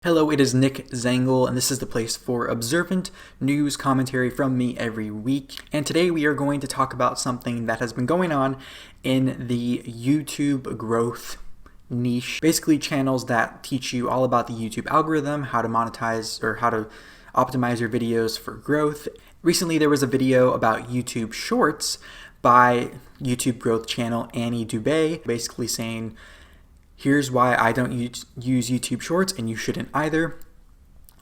Hello, it is Nick Zangle, and this is the place for observant news commentary from me every week. And today we are going to talk about something that has been going on in the YouTube growth niche. Basically, channels that teach you all about the YouTube algorithm, how to monetize or how to optimize your videos for growth. Recently, there was a video about YouTube Shorts by YouTube growth channel Annie Dubé, basically saying, here's why I don't use YouTube Shorts and you shouldn't either.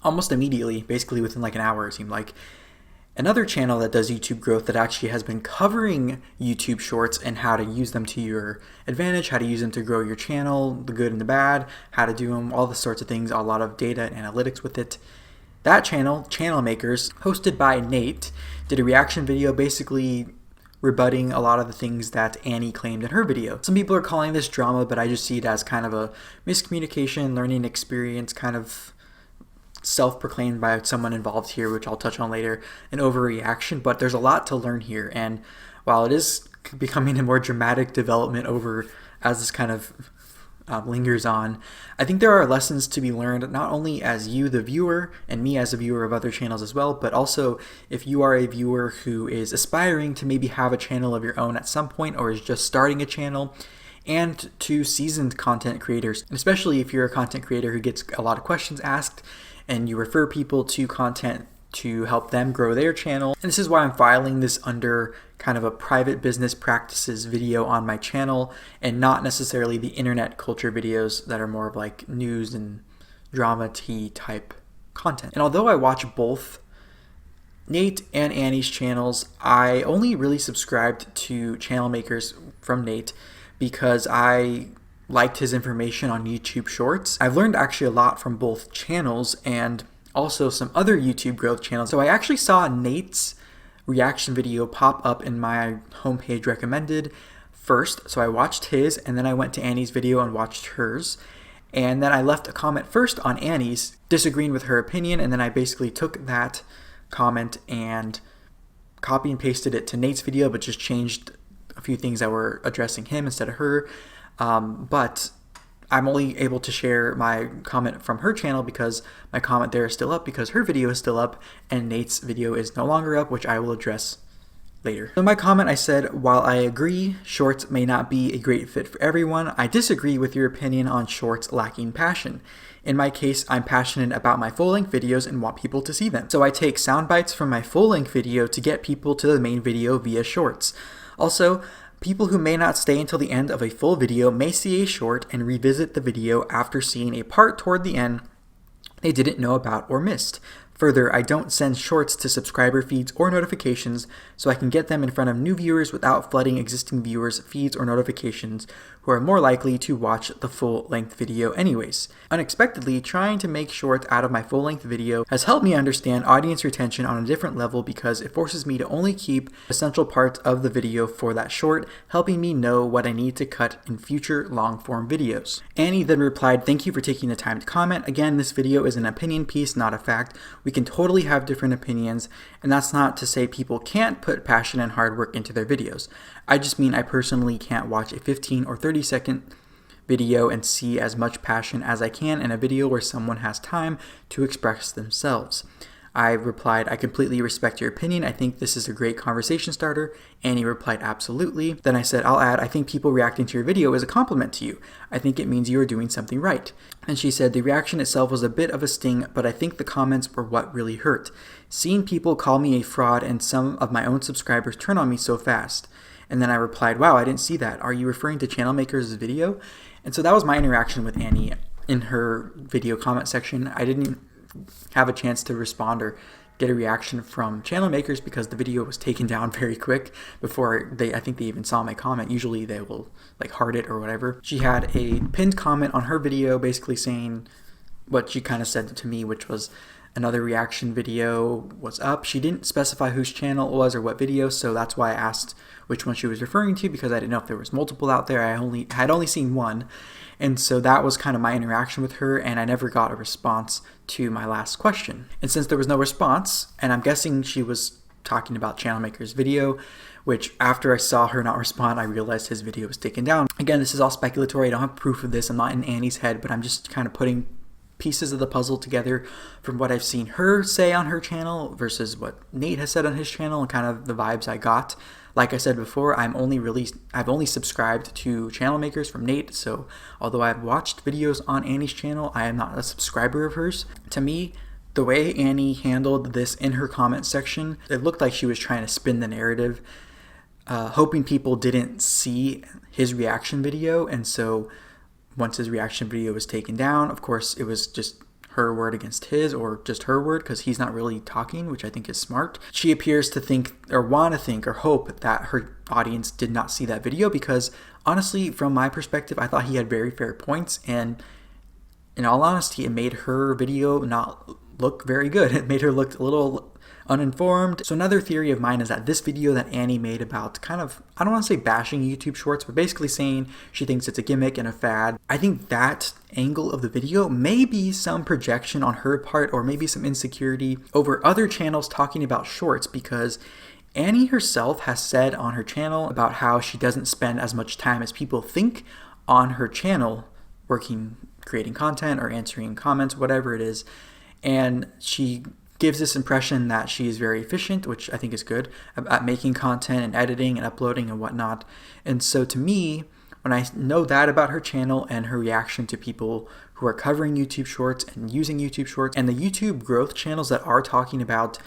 Almost immediately, basically within like an hour, it seemed like. Another channel that does YouTube growth that actually has been covering YouTube Shorts and how to use them to your advantage, how to use them to grow your channel, the good and the bad, how to do them, all the sorts of things, a lot of data and analytics with it. That channel, Channel Makers, hosted by Nate, did a reaction video basically rebutting a lot of the things that Annie claimed in her video. Some people are calling this drama, but I just see it as kind of a miscommunication, learning experience, kind of self-proclaimed by someone involved here, which I'll touch on later, an overreaction, but there's a lot to learn here. And while it is becoming a more dramatic development over as this kind of lingers on, I think there are lessons to be learned, not only as you, the viewer, and me as a viewer of other channels as well, but also if you are a viewer who is aspiring to maybe have a channel of your own at some point or is just starting a channel, and to seasoned content creators, and especially if you're a content creator who gets a lot of questions asked and you refer people to content to help them grow their channel. And this is why I'm filing this under kind of a private business practices video on my channel and not necessarily the internet culture videos that are more of like news and drama tea type content. And although I watch both Nate and Annie's channels, I only really subscribed to Channel Makers from Nate because I liked his information on YouTube Shorts. I've learned actually a lot from both channels and also some other YouTube growth channels. So I actually saw Nate's reaction video pop up in my homepage recommended first. So I watched his, and then I went to Annie's video and watched hers. And then I left a comment first on Annie's, disagreeing with her opinion, and then I basically took that comment and copy and pasted it to Nate's video, but just changed a few things that were addressing him instead of her. But I'm only able to share my comment from her channel because my comment there is still up because her video is still up and Nate's video is no longer up, which I will address later. In my comment, I said, while I agree Shorts may not be a great fit for everyone, I disagree with your opinion on Shorts lacking passion. In my case, I'm passionate about my full-length videos and want people to see them. So I take sound bites from my full-length video to get people to the main video via Shorts. Also, people who may not stay until the end of a full video may see a short and revisit the video after seeing a part toward the end they didn't know about or missed. Further, I don't send shorts to subscriber feeds or notifications, so I can get them in front of new viewers without flooding existing viewers' feeds or notifications who are more likely to watch the full-length video anyways. Unexpectedly, trying to make shorts out of my full-length video has helped me understand audience retention on a different level because it forces me to only keep essential parts of the video for that short, helping me know what I need to cut in future long-form videos. Annie then replied, "Thank you for taking the time to comment. Again, this video is an opinion piece, not a fact. We can totally have different opinions, and that's not to say people can't put passion and hard work into their videos. I just mean I personally can't watch a 15 or 30-second video and see as much passion as I can in a video where someone has time to express themselves." I replied, "I completely respect your opinion. I think this is a great conversation starter." Annie replied, "Absolutely." Then I said, "I'll add, I think people reacting to your video is a compliment to you. I think it means you are doing something right." And she said, "The reaction itself was a bit of a sting, but I think the comments were what really hurt. Seeing people call me a fraud and some of my own subscribers turn on me so fast." And then I replied, "Wow, I didn't see that. Are you referring to Channel Makers' video?" And so that was my interaction with Annie in her video comment section. I didn't have a chance to respond or get a reaction from Channel Makers because the video was taken down very quick before I think they even saw my comment. Usually they will like heart it or whatever. She had a pinned comment on her video basically saying what she kind of said to me, which was another reaction video was up. She didn't specify whose channel it was or what video, so that's why I asked which one she was referring to because I didn't know if there was multiple out there. I had only seen one. And so that was kind of my interaction with her, and I never got a response to my last question. And since there was no response, and I'm guessing she was talking about Channel Makers' video, which after I saw her not respond, I realized his video was taken down. Again, this is all speculatory. I don't have proof of this. I'm not in Annie's head, but I'm just kind of putting pieces of the puzzle together from what I've seen her say on her channel versus what Nate has said on his channel and kind of the vibes I got. Like I said before, I've only subscribed to Channel Makers from Nate, so although I've watched videos on Annie's channel, I am not a subscriber of hers. To me, the way Annie handled this in her comment section, it looked like she was trying to spin the narrative, hoping people didn't see his reaction video, and so once his reaction video was taken down, of course, it was just her word against his, or just her word, because he's not really talking, which I think is smart. She appears to think, or want to think, or hope that her audience did not see that video, because honestly, from my perspective, I thought he had very fair points, and in all honesty, it made her video not look very good. It made her look a little uninformed. So another theory of mine is that this video that Annie made about kind of, I don't want to say bashing YouTube Shorts, but basically saying she thinks it's a gimmick and a fad. I think that angle of the video may be some projection on her part, or maybe some insecurity over other channels talking about shorts, because Annie herself has said on her channel about how she doesn't spend as much time as people think on her channel creating content or answering comments, whatever it is. And she gives this impression that she is very efficient, which I think is good, at making content and editing and uploading and whatnot. And so to me, when I know that about her channel and her reaction to people who are covering YouTube Shorts and using YouTube Shorts, and the YouTube growth channels that are talking about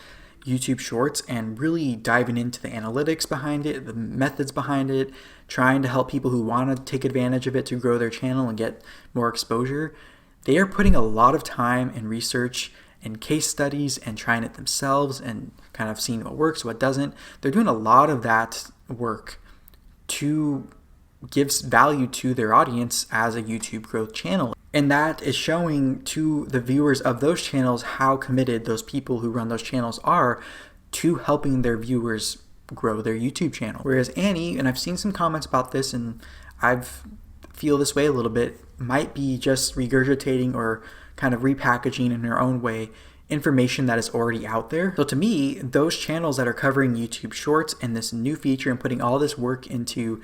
YouTube Shorts and really diving into the analytics behind it, the methods behind it, trying to help people who want to take advantage of it to grow their channel and get more exposure, they are putting a lot of time and research and case studies and trying it themselves and kind of seeing what works, what doesn't. They're doing a lot of that work to give value to their audience as a YouTube growth channel. And that is showing to the viewers of those channels how committed those people who run those channels are to helping their viewers grow their YouTube channel. Whereas Annie, and I've seen some comments about this and I've feel this way a little bit, might be just regurgitating or kind of repackaging in her own way information that is already out there. So to me, those channels that are covering YouTube Shorts and this new feature and putting all this work into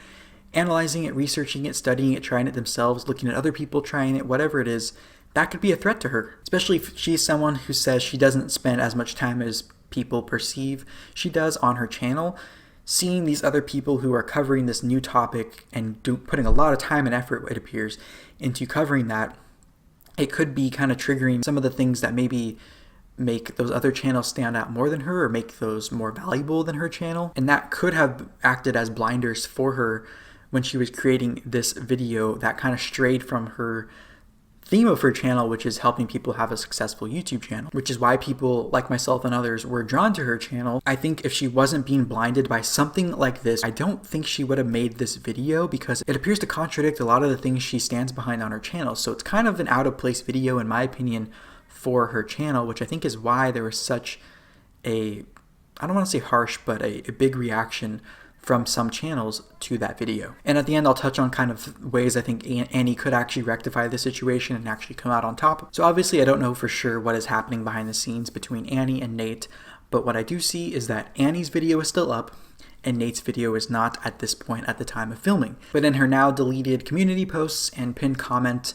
analyzing it, researching it, studying it, trying it themselves, looking at other people trying it, whatever it is, that could be a threat to her. Especially if she's someone who says she doesn't spend as much time as people perceive she does on her channel. Seeing these other people who are covering this new topic and putting a lot of time and effort, it appears, into covering that, it could be kind of triggering some of the things that maybe make those other channels stand out more than her or make those more valuable than her channel. And that could have acted as blinders for her when she was creating this video that kind of strayed from her theme of her channel, which is helping people have a successful YouTube channel, which is why people like myself and others were drawn to her channel. I think if she wasn't being blinded by something like this, I don't think she would have made this video, because it appears to contradict a lot of the things she stands behind on her channel. So it's kind of an out of place video, in my opinion, for her channel, which I think is why there was such a, I don't want to say harsh, but a big reaction from some channels to that video. And at the end, I'll touch on kind of ways I think Annie could actually rectify the situation and actually come out on top. So obviously, I don't know for sure what is happening behind the scenes between Annie and Nate, but what I do see is that Annie's video is still up and Nate's video is not at this point at the time of filming. But in her now deleted community posts and pinned comment,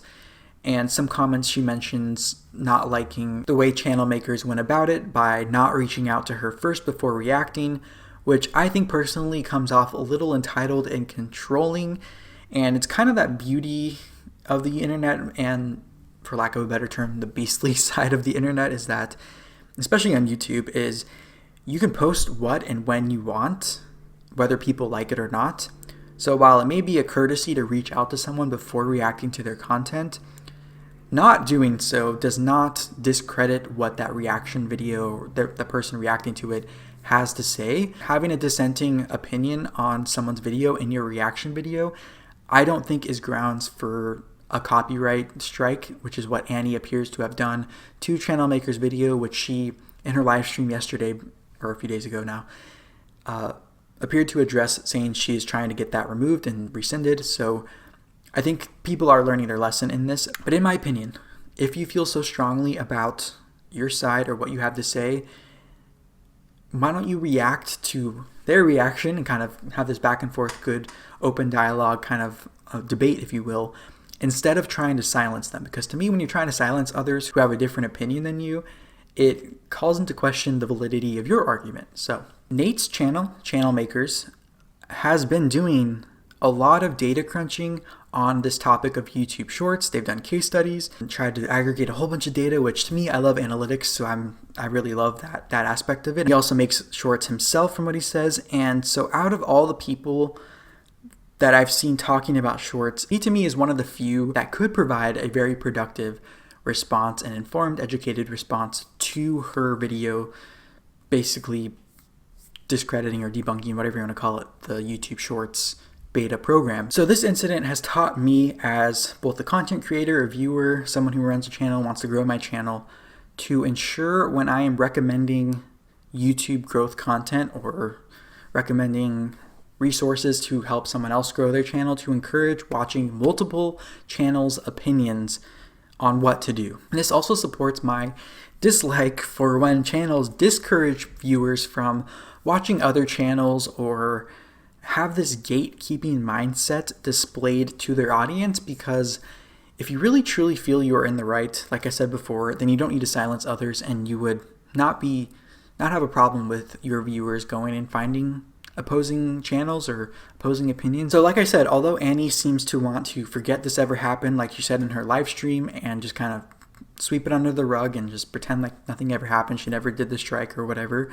and some comments she mentions not liking the way Channel Makers went about it by not reaching out to her first before reacting, which I think personally comes off a little entitled and controlling. And it's kind of that beauty of the internet, and for lack of a better term, the beastly side of the internet, is that, especially on YouTube, is you can post what and when you want, whether people like it or not. So while it may be a courtesy to reach out to someone before reacting to their content, not doing so does not discredit what that reaction video, the person reacting to it, has to say. Having a dissenting opinion on someone's video in your reaction video, I don't think is grounds for a copyright strike, which is what Annie appears to have done to Channel Makers' video, which she, in her live stream yesterday, or a few days ago now, appeared to address, saying she is trying to get that removed and rescinded. So I think people are learning their lesson in this. But in my opinion, if you feel so strongly about your side or what you have to say, why don't you react to their reaction and kind of have this back and forth, good, open dialogue, kind of debate, if you will, instead of trying to silence them. Because to me, when you're trying to silence others who have a different opinion than you, it calls into question the validity of your argument. So Nate's channel, Channel Makers, has been doing a lot of data crunching on this topic of YouTube Shorts. They've done case studies and tried to aggregate a whole bunch of data, which to me, I love analytics, so I really love that aspect of it. He also makes shorts himself from what he says. And so out of all the people that I've seen talking about shorts, he to me is one of the few that could provide a very productive response, an informed, educated response to her video, basically discrediting or debunking, whatever you want to call it, the YouTube Shorts beta program. So this incident has taught me, as both a content creator, a viewer, someone who runs a channel, wants to grow my channel, to ensure when I am recommending YouTube growth content or recommending resources to help someone else grow their channel, to encourage watching multiple channels' opinions on what to do. And this also supports my dislike for when channels discourage viewers from watching other channels or have this gatekeeping mindset displayed to their audience, because if you really truly feel you are in the right, like I said before, then you don't need to silence others, and you would not have a problem with your viewers going and finding opposing channels or opposing opinions. So like I said, although Annie seems to want to forget this ever happened, like she said in her live stream, and just kind of sweep it under the rug and just pretend like nothing ever happened, she never did the strike or whatever,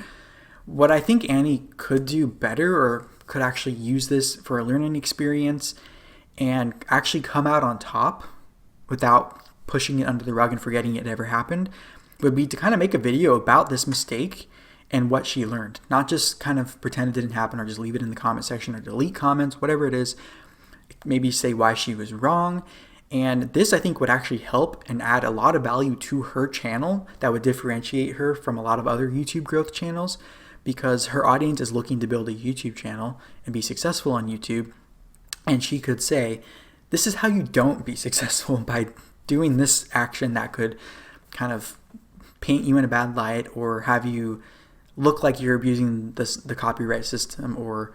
what I think Annie could do better, or could actually use this for a learning experience and actually come out on top without pushing it under the rug and forgetting it ever happened, would be to kind of make a video about this mistake and what she learned. Not just kind of pretend it didn't happen or just leave it in the comment section or delete comments, whatever it is. Maybe say why she was wrong. And this, I think, would actually help and add a lot of value to her channel that would differentiate her from a lot of other YouTube growth channels, because her audience is looking to build a YouTube channel and be successful on YouTube. And she could say, this is how you don't be successful, by doing this action that could kind of paint you in a bad light or have you look like you're abusing the copyright system or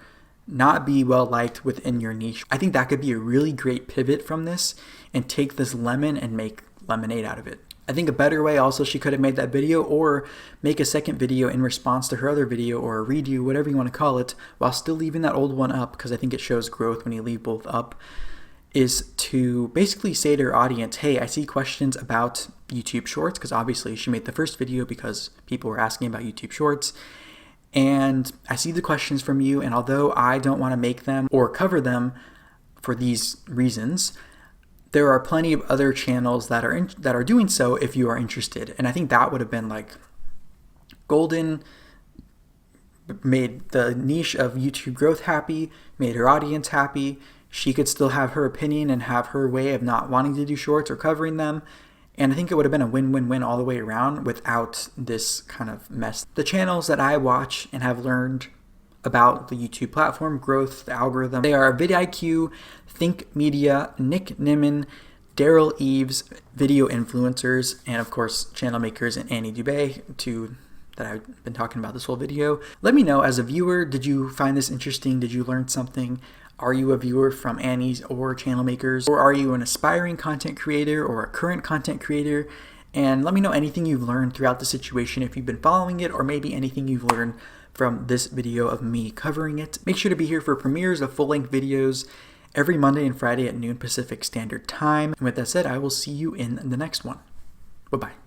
not be well liked within your niche. I think that could be a really great pivot from this and take this lemon and make lemonade out of it. I think a better way also, she could have made that video or make a second video in response to her other video, or a redo, whatever you want to call it, while still leaving that old one up, because I think it shows growth when you leave both up, is to basically say to her audience, hey, I see questions about YouTube Shorts, because obviously she made the first video because people were asking about YouTube Shorts, and I see the questions from you, and although I don't want to make them or cover them for these reasons, there are plenty of other channels that are doing so if you are interested. And I think that would have been like golden, made the niche of YouTube growth happy, made her audience happy. She could still have her opinion and have her way of not wanting to do shorts or covering them. And I think it would have been a win-win-win all the way around without this kind of mess. The channels that I watch and have learned about the YouTube platform, growth, the algorithm, they are vidIQ, Think Media, Nick Nimmin, Daryl Eves, video influencers, and of course Channel Makers and Annie Dubé, two that I've been talking about this whole video. Let me know, as a viewer, did you find this interesting? Did you learn something? Are you a viewer from Annie's or Channel Makers? Or are you an aspiring content creator or a current content creator? And let me know anything you've learned throughout the situation, if you've been following it, or maybe anything you've learned from this video of me covering it. Make sure to be here for premieres of full-length videos every Monday and Friday at noon Pacific Standard Time. And with that said, I will see you in the next one. Bye-bye.